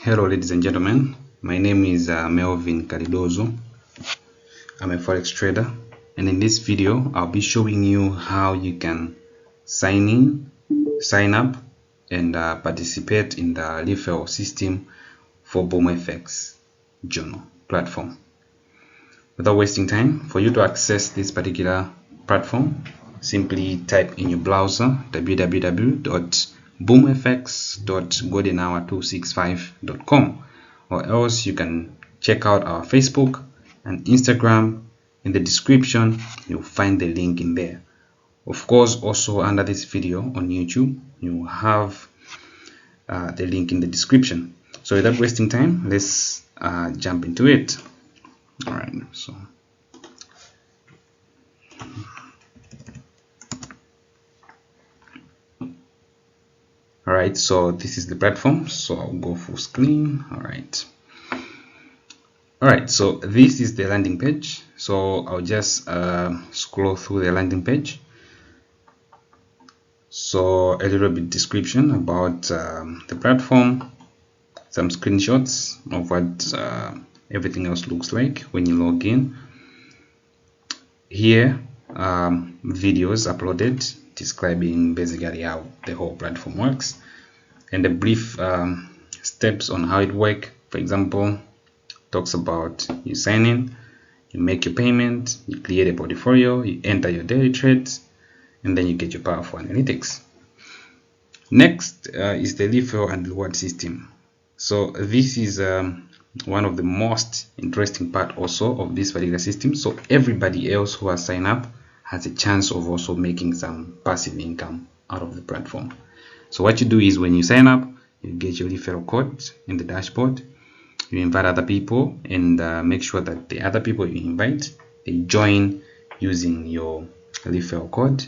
Hello ladies and gentlemen, my name is Melvin Calidozo. I'm a forex trader, and in this video I'll be showing you how you can sign up and participate in the referral system for BoomFX Journal platform. Without wasting time, for you to access this particular platform, simply type in your browser www.boomfx.goldenhour265.com, or else you can check out our Facebook and Instagram. In the description you'll find the link in there. Of course, also under this video on YouTube you have the link in the description. So without wasting time, let's jump into it. Alright, so Alright, so this is the platform, so I'll go full screen. Alright, so this is the landing page. So I'll just scroll through the landing page. So a little bit description about the platform, some screenshots of what everything else looks like when you log in. Here, videos uploaded describing basically how the whole platform works, and the brief steps on how it works. For example, talks about you sign in, you make your payment, you create a portfolio, you enter your daily trades, and then you get your powerful analytics. Next is the referral and reward system. So this is one of the most interesting part also of this particular system. So everybody else who has signed up has a chance of also making some passive income out of the platform. So what you do is, when you sign up, you get your referral code in the dashboard, you invite other people, and make sure that the other people you invite, they join using your referral code,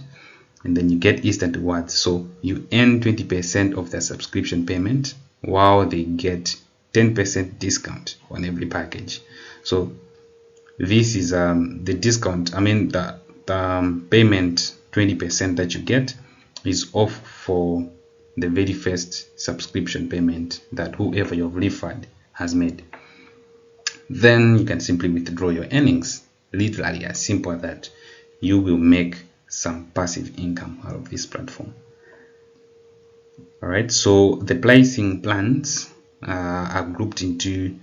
and then you get instant rewards. So you earn 20% of their subscription payment, while they get 10% discount on every package. So this is the discount, I mean the payment 20% that you get is off for the very first subscription payment that whoever you've referred has made. Then you can simply withdraw your earnings. Literally as simple as that. You will make some passive income out of this platform. Alright, so the pricing plans are grouped into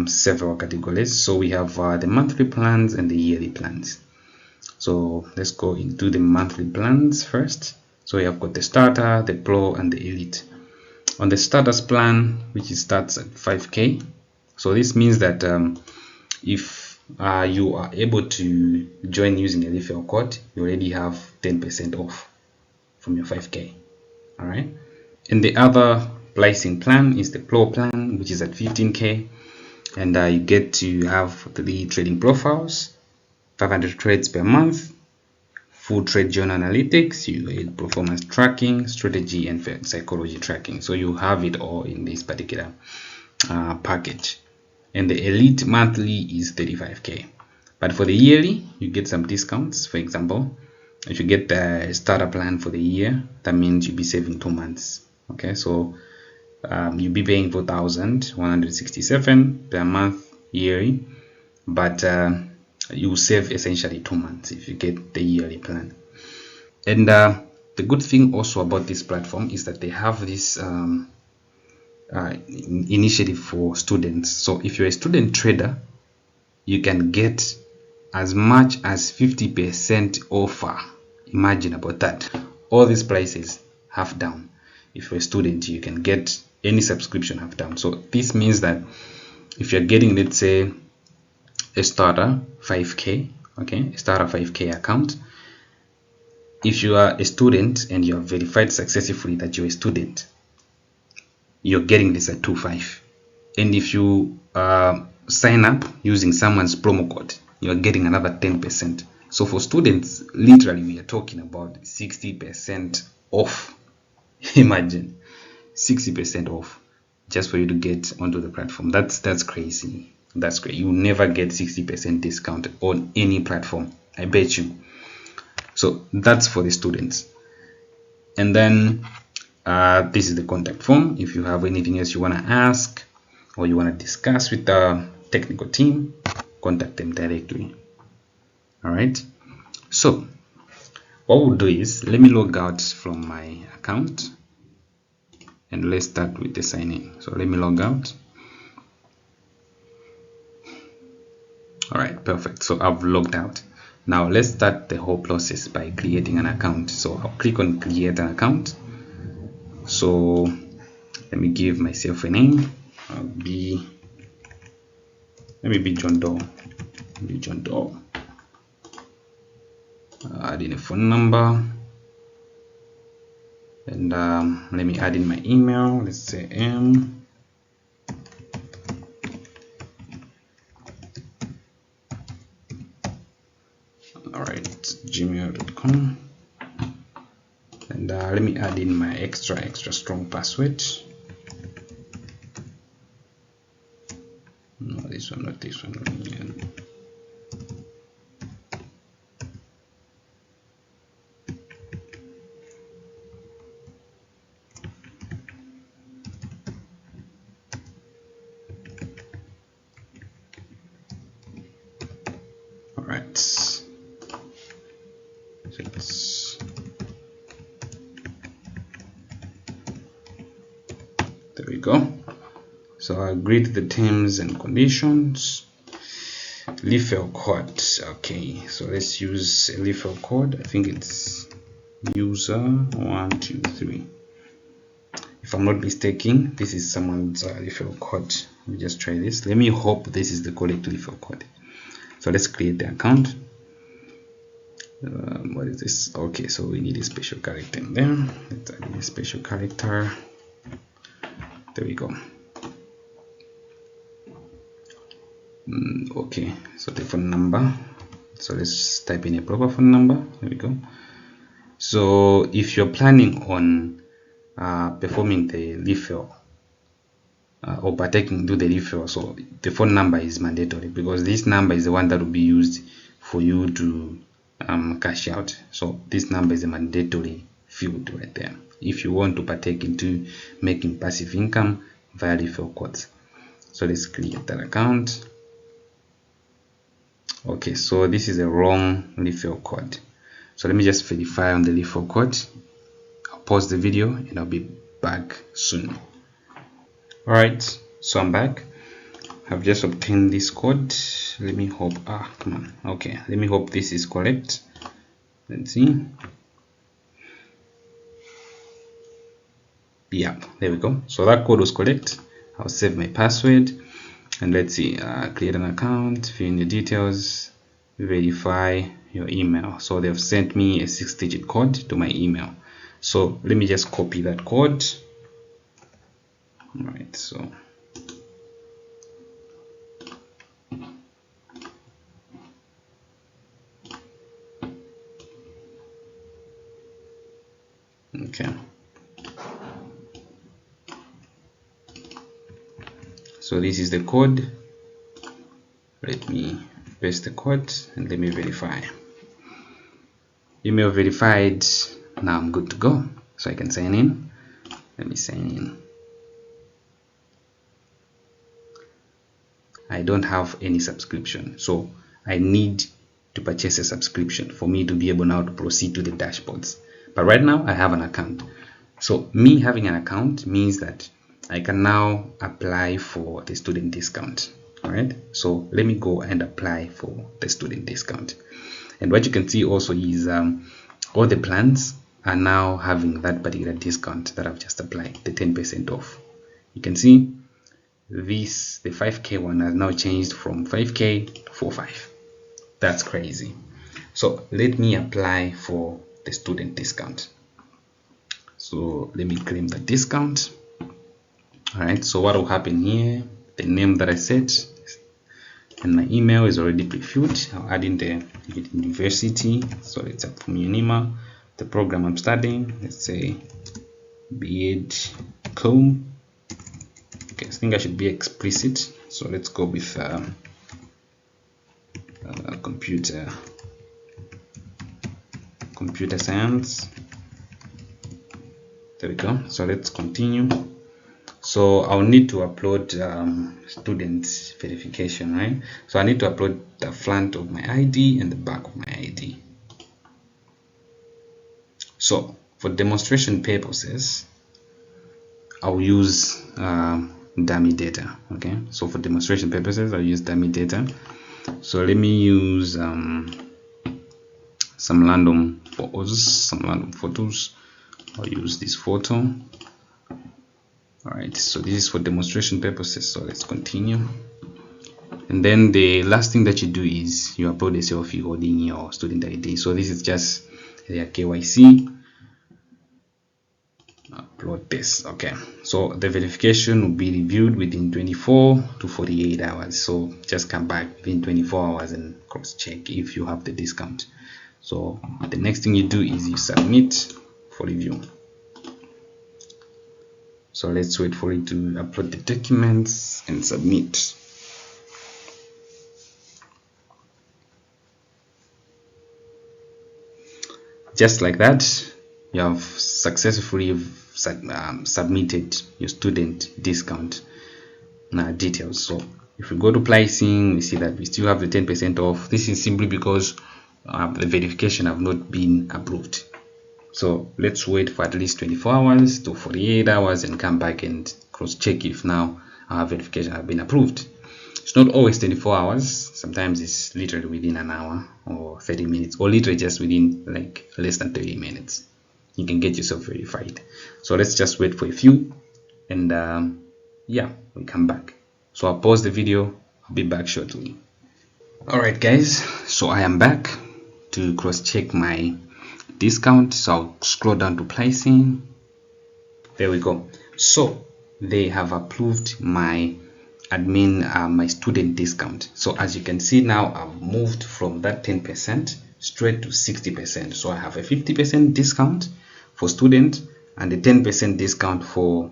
several categories. So we have the monthly plans and the yearly plans. So let's go into the monthly plans first. So we have got the starter, the pro, and the elite. On the starters plan, which starts at 5k, so this means that if you are able to join using a referral code, you already have 10% off from your 5k. All right, and the other pricing plan is the pro plan, which is at 15k, and you get to have 3 trading profiles, 500 trades per month, full trade journal analytics, you get performance tracking, strategy, and psychology tracking. So you have it all in this particular package. And the elite monthly is 35k, but for the yearly you get some discounts. For example, if you get the starter plan for the year, that means you'll be saving 2 months. Okay, so you'll be paying 4,167 per month yearly, but you save essentially 2 months if you get the yearly plan. And the good thing also about this platform is that they have this initiative for students. So if you're a student trader, you can get as much as 50% offer. Imagine about that. All these prices half down. If you're a student, you can get any subscription half down. So this means that if you're getting, let's say, a starter 5k, okay, a starter 5k account, if you are a student and you have verified successfully that you're a student, you're getting this at 2.5. And if you sign up using someone's promo code, you're getting another 10%. So for students, literally we are talking about 60% off. Imagine 60% off just for you to get onto the platform. That's crazy. That's great. You never get 60% discount on any platform, I bet you. So that's for the students. And then this is the contact form. If you have anything else you want to ask, or you want to discuss with the technical team, contact them directly. All right, so what we'll do is, let me log out from my account and let's start with the sign in. So let me log out. All right, perfect. So I've logged out. Now let's start the whole process by creating an account. So I'll click on create an account. So let me give myself a name. Let me be John Doe. Add in a phone number, and let me add in my email. Let's say m gmail.com, and let me add in my extra strong password. No, this one, not this one. All right, there we go. So I agree to the terms and conditions. Referral code. Okay, so let's use a referral code. I think it's user 123. If I'm not mistaken, this is someone's referral code. Let me just try this. Let me hope this is the correct referral code. So let's create the account. What is this? Okay, so we need a special character in there. Let's add in a special character. There we go. Okay, so the phone number. So let's type in a proper phone number. There we go. So if you're planning on performing the referral or partaking do the referral, so the phone number is mandatory, because this number is the one that will be used for you to cash out. So this number is a mandatory field right there if you want to partake into making passive income via referral codes. So let's create that account. Okay, so this is a wrong referral code. So let me just verify on the referral code. I'll pause the video and I'll be back soon. All right, so I'm back. I've just obtained this code. Let me hope, come on. Okay, let me hope this is correct. Let's see. Yeah, there we go. So that code was correct. I'll save my password and let's see, create an account, fill in the details, verify your email. So they've sent me a 6-digit code to my email. So let me just copy that code. All right, so okay, so this is the code. Let me paste the code and let me verify. Email verified. Now I'm good to go, so I can sign in. Let me sign in. I don't have any subscription, so I need to purchase a subscription for me to be able now to proceed to the dashboards. But right now I have an account. So me having an account means that I can now apply for the student discount. All right, so let me go and apply for the student discount. And what you can see also is all the plans are now having that particular discount that I've just applied, the 10% off. You can see this, the 5K one has now changed from 5K to 45. That's crazy. So let me apply for the student discount. So let me claim the discount. All right, so what will happen here, the name that I set and my email is already pre-filled. I'll add in the university, so let's add from Unima, the program I'm studying, let's say BEd.com. Okay, I think I should be explicit, so let's go with computer science. There we go. So let's continue. So I'll need to upload student verification, right? So I need to upload the front of my ID and the back of my ID. So for demonstration purposes, I'll use dummy data. Okay, so for demonstration purposes, I'll use dummy data. So let me use some random photos. I'll use this photo. Alright, so this is for demonstration purposes, so let's continue. And then the last thing that you do is you upload a selfie holding your student ID. So this is just their KYC. Upload this. Okay, so the verification will be reviewed within 24 to 48 hours. So just come back within 24 hours and cross check if you have the discount. So the next thing you do is you submit for review. So let's wait for it to upload the documents and submit. Just like that, you have successfully submitted your student discount details. So if we go to pricing, we see that we still have the 10% off. This is simply because the verification have not been approved. So let's wait for at least 24 hours to 48 hours and come back and cross check if now our verification have been approved. It's not always 24 hours. Sometimes it's literally within an hour or 30 minutes, or literally just within like less than 30 minutes. You can get yourself verified. So let's just wait for a few, and yeah, we come back. So I'll pause the video. I'll be back shortly. Alright guys, so I am back to cross check my discount. So I'll scroll down to pricing. There we go. So they have approved my my student discount. So as you can see now, I've moved from that 10% straight to 60%. So I have a 50% discount for student and a 10% discount for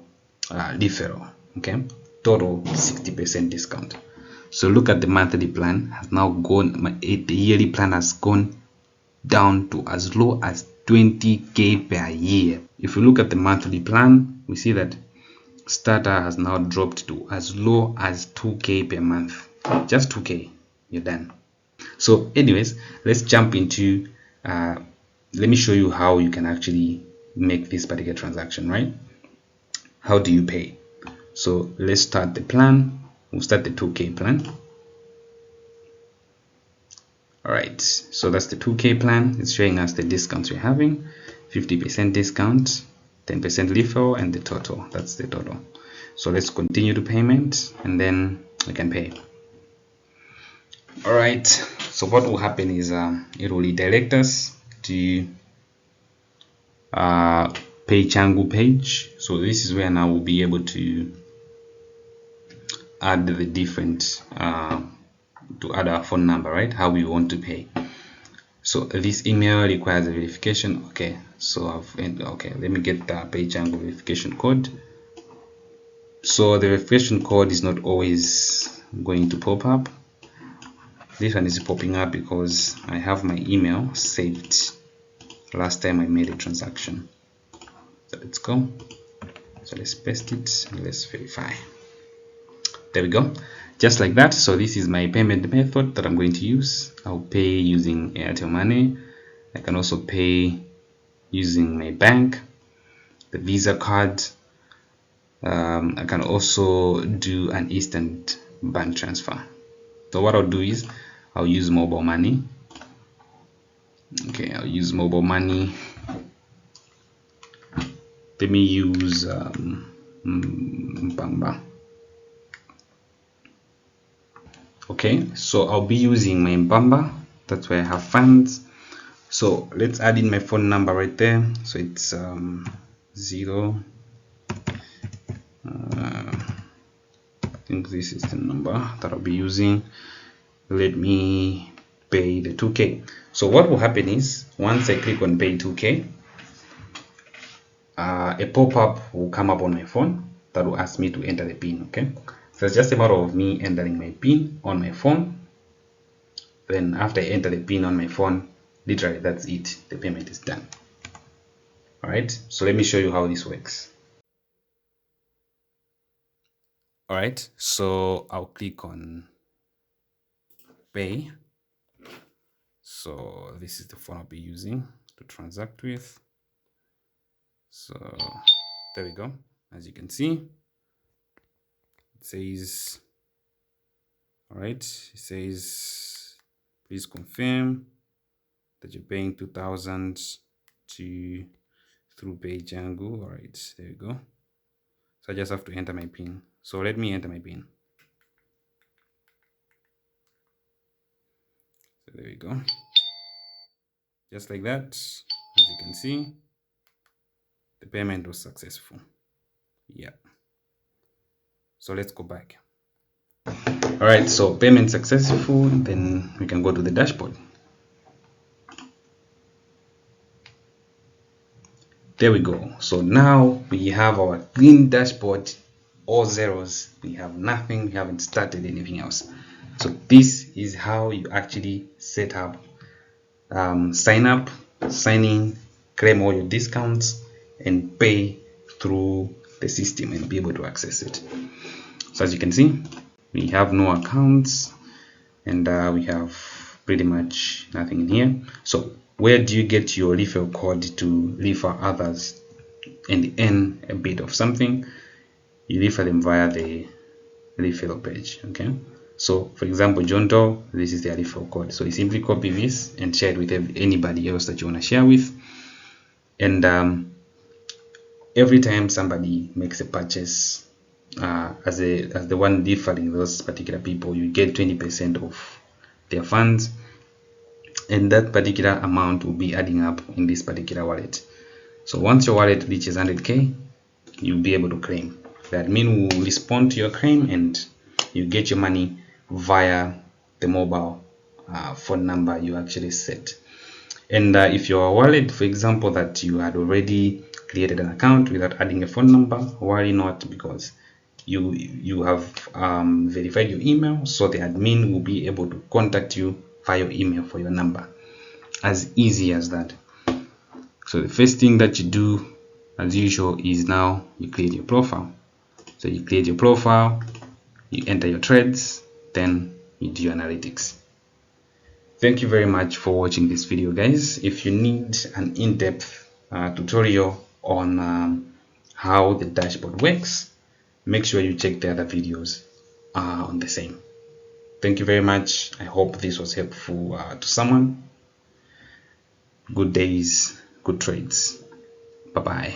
referral. Okay, total 60% discount. So look at the monthly plan has now gone, the yearly plan has gone down to as low as 20k per year. If we look at the monthly plan, we see that starter has now dropped to as low as 2k per month. Just 2k, you're done. So anyways, let's jump into let me show you how you can actually make this particular transaction, right? How do you pay? So let's start the plan. We'll start the 2k plan. Alright, so that's the 2k plan. It's showing us the discounts we're having. 50% discount, 10% referral, and the total. That's the total. So let's continue to payment and then we can pay. Alright, so what will happen is it will redirect us to Pay Changu page. So this is where now we'll be able to add the different to add our phone number, right? How we want to pay. So this email requires a verification. Okay, so let me get the Pay Changu verification code. So the verification code is not always going to pop up. This one is popping up because I have my email saved last time I made a transaction. So let's go. So let's paste it and let's verify. There we go, just like that. So this is my payment method that I'm going to use. I'll pay using Airtel Money. I can also pay using my bank, the Visa card. I can also do an instant bank transfer. So what I'll do is I'll use mobile money. Okay, I'll use mobile money. Let me use Bamba. Okay, so I'll be using my Bamba. That's where I have funds. So let's add in my phone number right there. So it's 0. I think this is the number that I'll be using. Let me pay the 2k. So what will happen is once I click on pay 2k, a pop-up will come up on my phone that will ask me to enter the PIN. Okay, so it's just a matter of me entering my PIN on my phone. Then after I enter the PIN on my phone, literally that's it, the payment is done. Alright, so let me show you how this works. All right, so I'll click on pay. So this is the phone I'll be using to transact with. So there we go. As you can see, it says, all right, it says, please confirm that you're paying 2,000 to through Pay Django. All right, there you go. So I just have to enter my PIN. So let me enter my PIN. So there you go. Just like that, as you can see, the payment was successful. Yeah. So let's go back. All right, so payment successful. Then we can go to the dashboard. There we go. So now we have our clean dashboard, all zeros. We have nothing, we haven't started anything else. So this is how you actually set up, sign up, sign in, claim all your discounts, and pay through the system and be able to access it. So as you can see, we have no accounts, and we have pretty much nothing in here. So where do you get your referral code to refer others and earn a bit of something? You refer them via the referral page. Okay, so for example, John Doe, this is their referral code. So you simply copy this and share it with anybody else that you want to share with, and every time somebody makes a purchase, as the one referring those particular people, you get 20% of their funds, and that particular amount will be adding up in this particular wallet. So once your wallet reaches 100k, you'll be able to claim. The admin will respond to your claim and you get your money via the mobile phone number you actually set. And if your wallet, for example, that you had already created an account without adding a phone number, worry not, because you have verified your email, so the admin will be able to contact you via your email for your number. As easy as that. So the first thing that you do, as usual, is now you create your profile. So you create your profile, you enter your trades, then you do your analytics. Thank you very much for watching this video, guys. If you need an in-depth tutorial on how the dashboard works, make sure you check the other videos on the same. Thank you very much. I hope this was helpful to someone. Good days, good trades. Bye bye.